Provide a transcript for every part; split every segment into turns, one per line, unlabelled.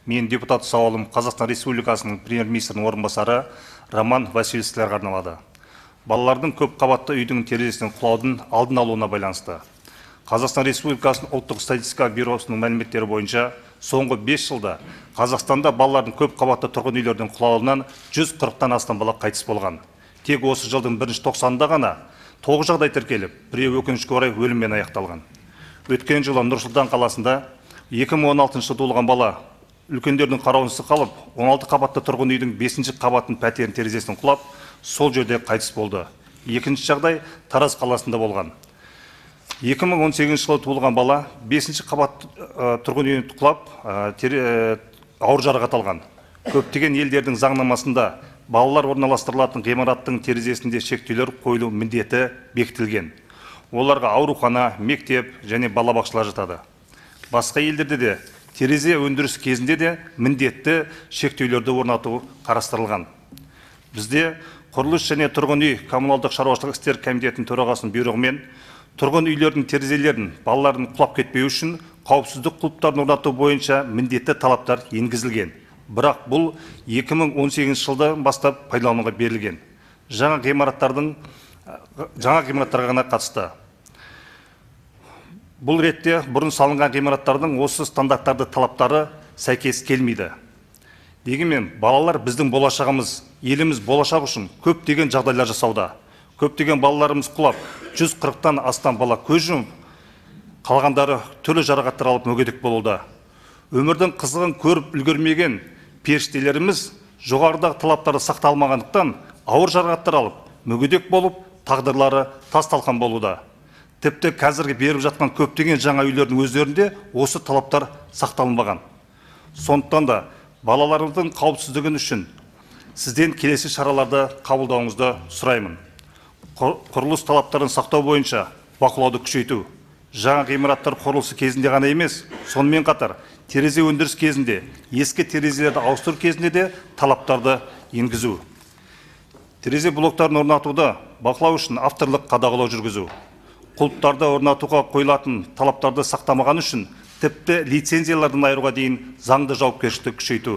Мен депутат сауалым Қазақстан Республикасының премьер-министрінің орынбасары Роман Васильевскийге арналады. Балалардың көп қабатты үйдің терезесінен құлаудың алдын алуына байланысты. Қазақстан Республикасының ұлттық статистика бюросының мәліметтері бойынша, соңғы 5 жылда Қазақстанда балалардың көп қабатты тұрғын үйлердің құлауынан 140-тан астам бала қайтыс болған. Тек осы жылдың 1-тоқсанында ғана 9 жағдай тіркеліп, біреуі өкінішке орай өліммен аяқталған. Өткен жылы Нұр-Сұлтан қаласында 2016 жылы туылған бала үлкендердің қарауынсыз қалып, 16 қабатты тұрғын үйдің 5-ші қабаттың пәтерінің терезесінен құлап, сол жерде қайтыс болды. Екінші жағдай Тараз қаласында болған. 2018 жылы туылған бала 5-ші қабат тұрғын үйінен құлап, ауыр жарақат алған. Көптеген елдердің заңнамасында балалар орналастырылатын ғимараттың терезесінде шектеулер қойылу міндеті бекітілген. Оларға аурухана, мектеп және балабақшалар жатады. Басқа елдерде де терезе өндіріс кезінде де міндетті шектеулерді орнату қарастырылған. Бізде құрылыс және тұрғын үй коммуналдық шаруашылық істер комитетінің төрағасының бұйрығымен тұрғын үйлердің терезелерін балалардың құлап кетпеу үшін қауіпсіздік құлыптарын орнату бойынша міндетті талаптар енгізілген. Бірақ бұл 2018 жылдан бастап пайдалануға берілген. Жаңа ғимараттарға ғана қатысты. Бұл ретте бұрын салынған ғимараттардың осы стандарттарды талаптары сәйкес келмейді. Дегенмен балалар біздің болашағымыз, еліміз болашақ үшін көптеген жағдайлар жасауда. Көптеген балаларымыз құлап, 140-тан астам бала көз жұмып, қалғандары түрлі жарақаттар алып мүгедек болуда. Өмірдің қызығын көріп үлгермеген періштелеріміз жоғарыдағы талаптары сақталмағандықтан ауыр жарақаттар алып, мүгедек болып, тағдырлары тас-талқан болуда. Тіпті қазіргі беріп жатқан көптеген жаңа үйлердің өздерінде осы талаптар сақталынбаған. Сондықтан да балаларымыздың қауіпсіздігін үшін сізден келесі шараларды қабылдауыңызды сұраймын. Құрылыс талаптарын сақтау бойынша бақылауды күшейту. Жаңа ғимараттар құрылысы кезінде ғана емес, сонымен қатар терезе өндіріс кезінде, ескі терезелерді ауыстыру кезінде де талаптарды енгізу. Терезе блоктарын орнатуды бақылау үшін авторлық қадағалау жүргізу. Құлыптарды орнатуға қойылатын талаптарды сақтамаған үшін тіпті лицензиялардан айыруға дейін заңды жауапкершілікті күшейту.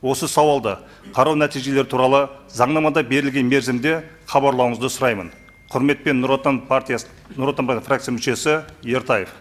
Осы сауалды қарау нәтижелері туралы заңнамада берілген мерзімде хабарлауыңызды сұраймын. Құрметпен Нұр Отан партиясы фракция мүшесі Ертаев.